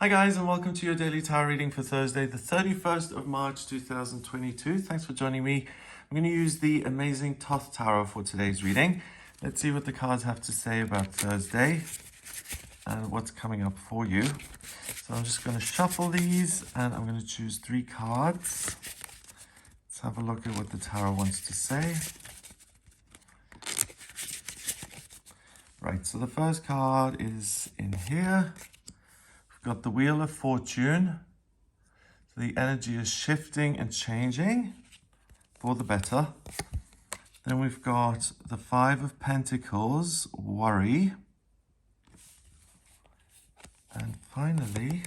Hi guys, and welcome to your daily tarot reading for Thursday, the 31st of March 2022. Thanks for joining me. I'm going to use the amazing Thoth Tarot for today's reading. Let's see what the cards have to say about Thursday and what's coming up for you. So I'm just going to shuffle these and I'm going to choose 3 cards. Let's have a look at what the tarot wants to say. Right, so the first card is in here. Got the Wheel of Fortune. So the energy is shifting and changing for the better. Then we've got the 5 of Pentacles, worry. And finally,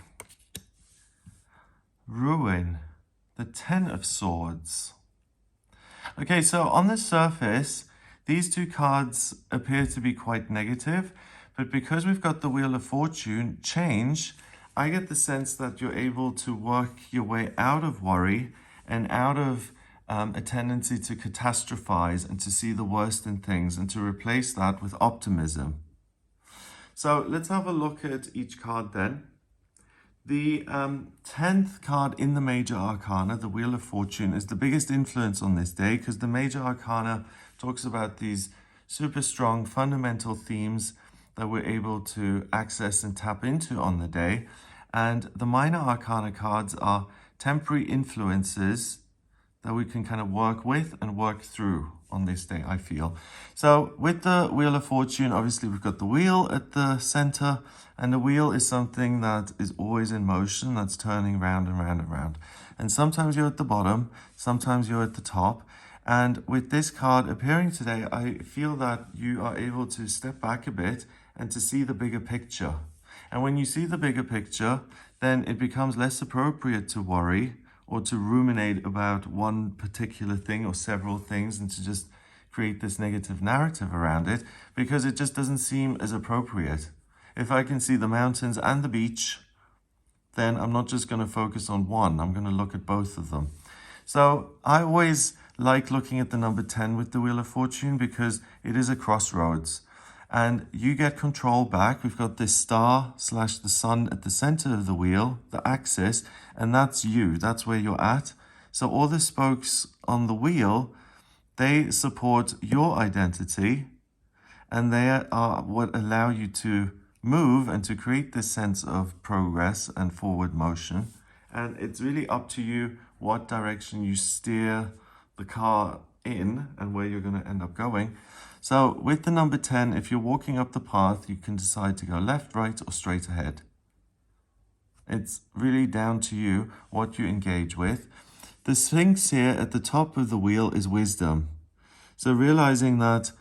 ruin, the 10 of Swords. Okay, so on the surface, these 2 cards appear to be quite negative, but because we've got the Wheel of Fortune, change, I get the sense that you're able to work your way out of worry and out of a tendency to catastrophize and to see the worst in things and to replace that with optimism. So let's have a look at each card then. The 10th card in the Major Arcana, the Wheel of Fortune, is the biggest influence on this day because the Major Arcana talks about these super strong fundamental themes that we're able to access and tap into on the day. And the Minor Arcana cards are temporary influences that we can kind of work with and work through on this day, I feel. So with the Wheel of Fortune, obviously we've got the wheel at the center, and the wheel is something that is always in motion, that's turning round and round and round. And sometimes you're at the bottom, sometimes you're at the top. And with this card appearing today, I feel that you are able to step back a bit and to see the bigger picture. And when you see the bigger picture, then it becomes less appropriate to worry or to ruminate about one particular thing or several things and to just create this negative narrative around it, because it just doesn't seem as appropriate. If I can see the mountains and the beach, then I'm not just going to focus on one. I'm going to look at both of them. So I always like looking at the number 10 with the Wheel of Fortune because it is a crossroads. And you get control back. We've got this star / the sun at the center of the wheel, the axis, and that's you. That's where you're at. So all the spokes on the wheel, they support your identity, and they are what allow you to move and to create this sense of progress and forward motion. And it's really up to you what direction you steer the car in and where you're going to end up going. So with the number 10, if you're walking up the path, you can decide to go left, right, or straight ahead. It's really down to you what you engage with. The Sphinx here at the top of the wheel is wisdom. So realizing that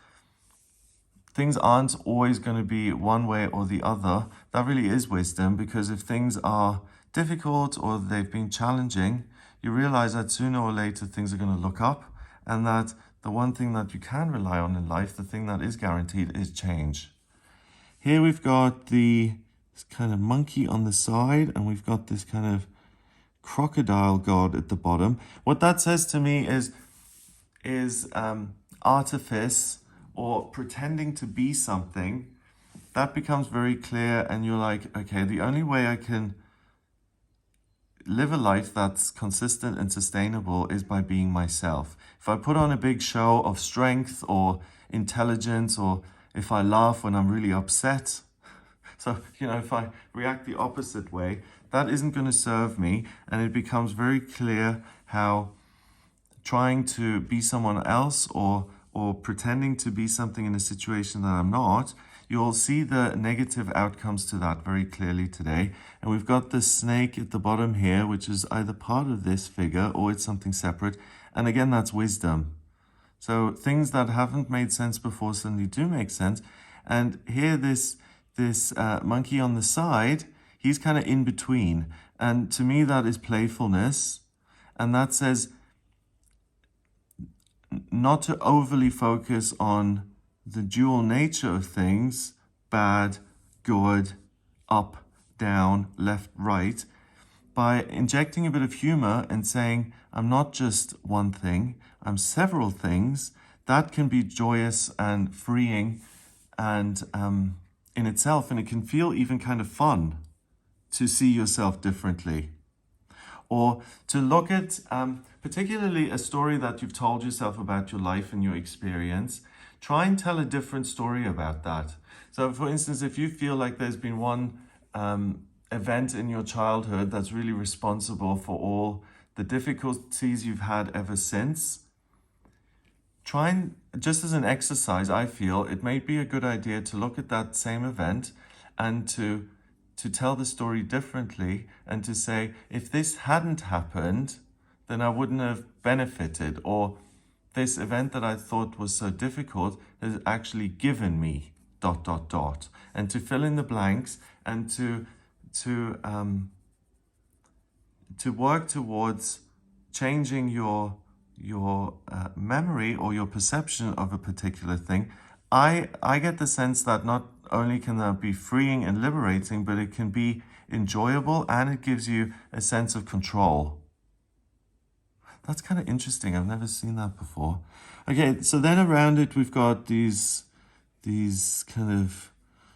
things aren't always going to be one way or the other, that really is wisdom, because if things are difficult or they've been challenging, you realize that sooner or later things are going to look up, and that the one thing that you can rely on in life, the thing that is guaranteed, is change. Here we've got this kind of monkey on the side, and we've got this kind of crocodile god at the bottom. What that says to me is artifice or pretending to be something. That becomes very clear, and you're like, okay, the only way I can live a life that's consistent and sustainable is by being myself. If I put on a big show of strength or intelligence, or if I laugh when I'm really upset, so, if I react the opposite way, that isn't going to serve me. And it becomes very clear how trying to be someone else or pretending to be something in a situation that I'm not, you'll see the negative outcomes to that very clearly today. And we've got the snake at the bottom here, which is either part of this figure or it's something separate. And again, that's wisdom. So things that haven't made sense before suddenly do make sense. And here, this monkey on the side, he's kind of in between. And to me, that is playfulness. And that says not to overly focus on the dual nature of things, bad, good, up, down, left, right, by injecting a bit of humor and saying, I'm not just one thing, I'm several things. That can be joyous and freeing and in itself, and it can feel even kind of fun to see yourself differently. Or to look at particularly a story that you've told yourself about your life and your experience. Try and tell a different story about that. So for instance, if you feel like there's been one event in your childhood that's really responsible for all the difficulties you've had ever since, try and, just as an exercise, I feel it may be a good idea to look at that same event and to tell the story differently and to say, if this hadn't happened, then I wouldn't have benefited, or this event that I thought was so difficult has actually given me ... and to fill in the blanks and to work towards changing your memory or your perception of a particular thing. I get the sense that not only can that be freeing and liberating, but it can be enjoyable and it gives you a sense of control. That's kind of interesting. I've never seen that before. Okay, so then around it we've got these kind of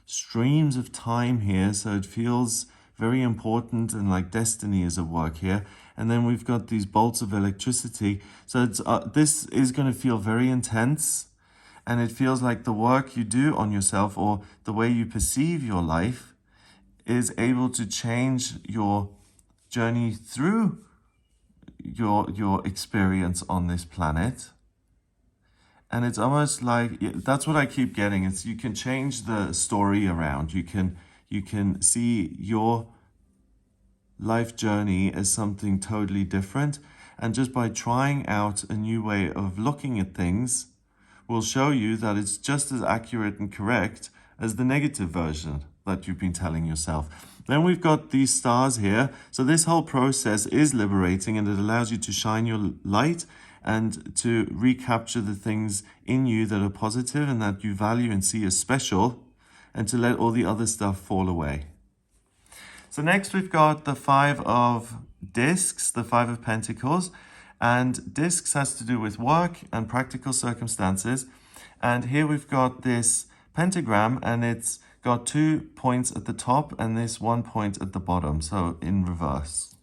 streams of time here, so it feels very important and like destiny is at work here. And then we've got these bolts of electricity. So it's this is going to feel very intense, and it feels like the work you do on yourself or the way you perceive your life is able to change your journey through your experience on this planet. And it's almost like, that's what I keep getting. It's you can change the story around. You can see your life journey as something totally different. And just by trying out a new way of looking at things will show you that it's just as accurate and correct as the negative version that you've been telling yourself. Then we've got these stars here. So this whole process is liberating, and it allows you to shine your light and to recapture the things in you that are positive and that you value and see as special, and to let all the other stuff fall away. So next we've got the 5 of discs, the 5 of pentacles, and discs has to do with work and practical circumstances. And here we've got this pentagram, and it's got 2 points at the top and this 1 point at the bottom, so in reverse.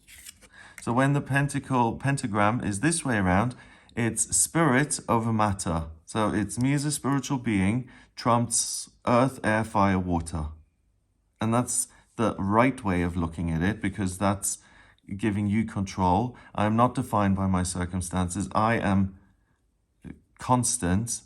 So when the pentagram is this way around, it's spirit over matter. So it's me as a spiritual being trumps earth, air, fire, water. And that's the right way of looking at it, because that's giving you control. I am not defined by my circumstances. I am constant.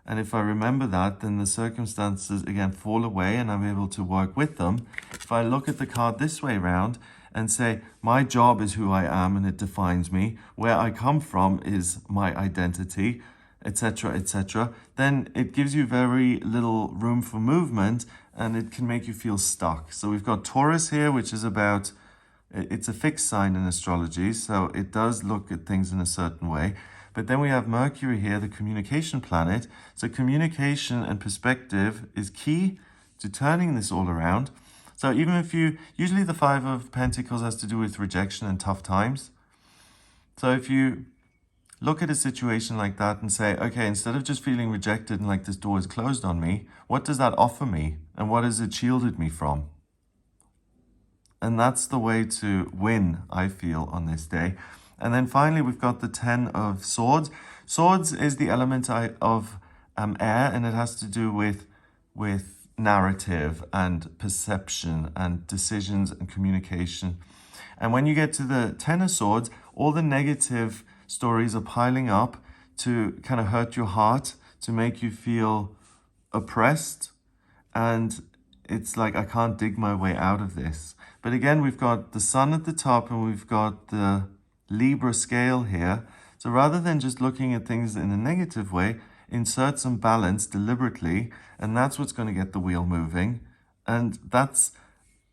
And if I remember that, then the circumstances again fall away and I'm able to work with them. If I look at the card this way around and say, my job is who I am and it defines me, where I come from is my identity, etc., then it gives you very little room for movement and it can make you feel stuck. So we've got Taurus here, which is about, it's a fixed sign in astrology, so it does look at things in a certain way. But then we have Mercury here, the communication planet. So communication and perspective is key to turning this all around. So even if usually the 5 of Pentacles has to do with rejection and tough times. So if you look at a situation like that and say, okay, instead of just feeling rejected and like this door is closed on me, what does that offer me? And what has it shielded me from? And that's the way to win, I feel, on this day. And then finally, we've got the 10 of Swords. Swords is the element of air, and it has to do with narrative and perception and decisions and communication. And when you get to the 10 of Swords, all the negative stories are piling up to kind of hurt your heart, to make you feel oppressed. And it's like, I can't dig my way out of this. But again, we've got the Sun at the top and we've got the Libra scale here. So rather than just looking at things in a negative way, insert some balance deliberately, and that's what's going to get the wheel moving. And that's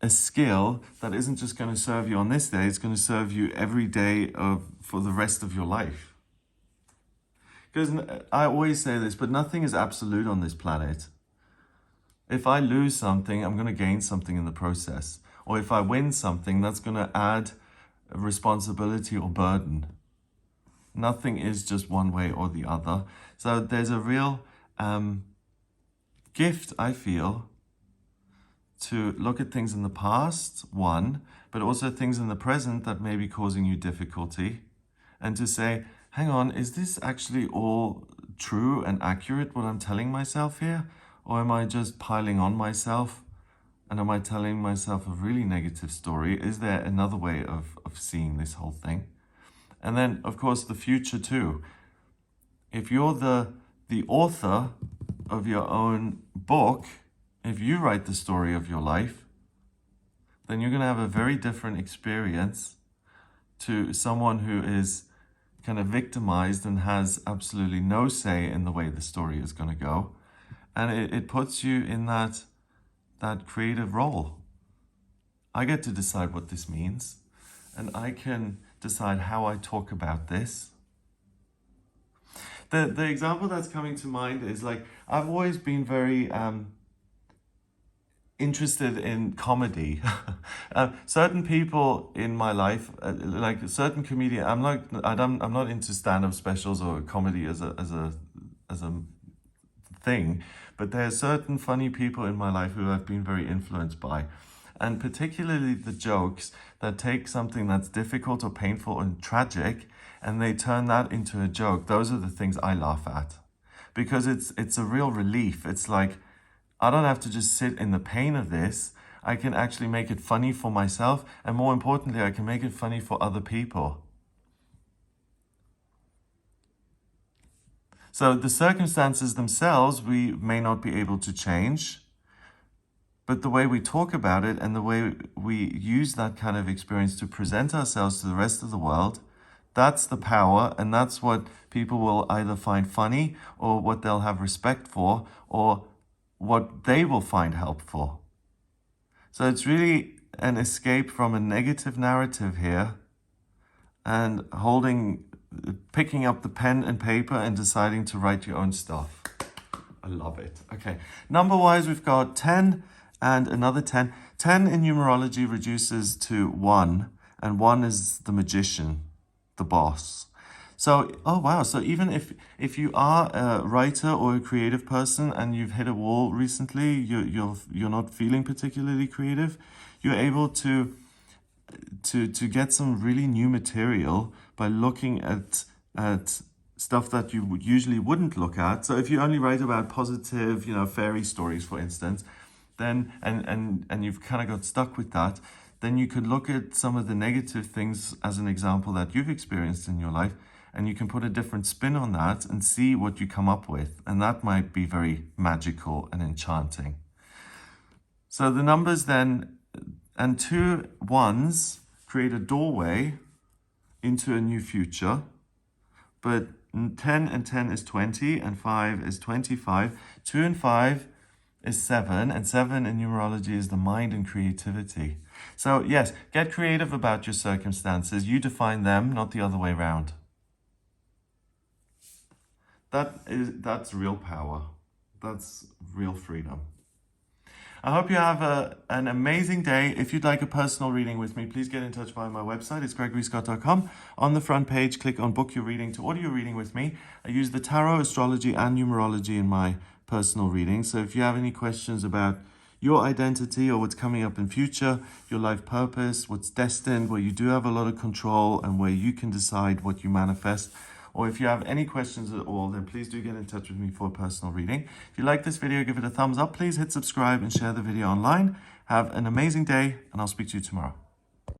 a skill that isn't just going to serve you on this day, it's going to serve you every day for the rest of your life. Because I always say this, but nothing is absolute on this planet. If I lose something, I'm going to gain something in the process. Or if I win something, that's going to add responsibility or burden. Nothing is just one way or the other. So there's a real gift, I feel, to look at things in the past, one, but also things in the present that may be causing you difficulty, and to say, hang on, is this actually all true and accurate, what I'm telling myself here? Or am I just piling on myself? And am I telling myself a really negative story? Is there another way of seeing this whole thing? And then, of course, the future too. If you're the author of your own book, if you write the story of your life, then you're going to have a very different experience to someone who is kind of victimized and has absolutely no say in the way the story is going to go. And it puts you in that creative role. I get to decide what this means, and I can decide how I talk about this. The example that's coming to mind is, like, I've always been very interested in comedy. Certain people in my life, like certain comedian, I'm not into stand-up specials or comedy as a thing, but there are certain funny people in my life who I've been very influenced by, and particularly the jokes that take something that's difficult or painful and tragic and they turn that into a joke. Those are the things I laugh at, because it's a real relief. It's like, I don't have to just sit in the pain of this. I can actually make it funny for myself, and more importantly, I can make it funny for other people. So the circumstances themselves, we may not be able to change, but the way we talk about it and the way we use that kind of experience to present ourselves to the rest of the world, that's the power, and that's what people will either find funny, or what they'll have respect for, or what they will find helpful. So it's really an escape from a negative narrative here, and picking up the pen and paper and deciding to write your own stuff. I love it. Okay, number-wise, we've got 10 and another 10. 10 in numerology reduces to 1, and 1 is the magician, the boss. So, oh wow, so even if you are a writer or a creative person and you've hit a wall recently, you're not feeling particularly creative, you're able to get some really new material by looking at stuff that you usually wouldn't look at. So if you only write about positive, fairy stories, for instance, then and you've kind of got stuck with that, then you could look at some of the negative things as an example that you've experienced in your life, and you can put a different spin on that and see what you come up with. And that might be very magical and enchanting. So the numbers then, and 2 1s create a doorway into a new future. But 10 and 10 is 20, and 5 is 25. 2 and 5 is 7, and 7 in numerology is the mind and creativity. So yes, get creative about your circumstances. You define them, not the other way around. That's real power. That's real freedom. I hope you have an amazing day. If you'd like a personal reading with me, please get in touch via my website. It's gregoryscott.com. On the front page, click on Book Your Reading to order your reading with me. I use the tarot, astrology, and numerology in my personal reading. So if you have any questions about your identity or what's coming up in future, your life purpose, what's destined, where you do have a lot of control and where you can decide what you manifest, or if you have any questions at all, then please do get in touch with me for a personal reading. If you like this video, give it a thumbs up. Please hit subscribe and share the video online. Have an amazing day, and I'll speak to you tomorrow.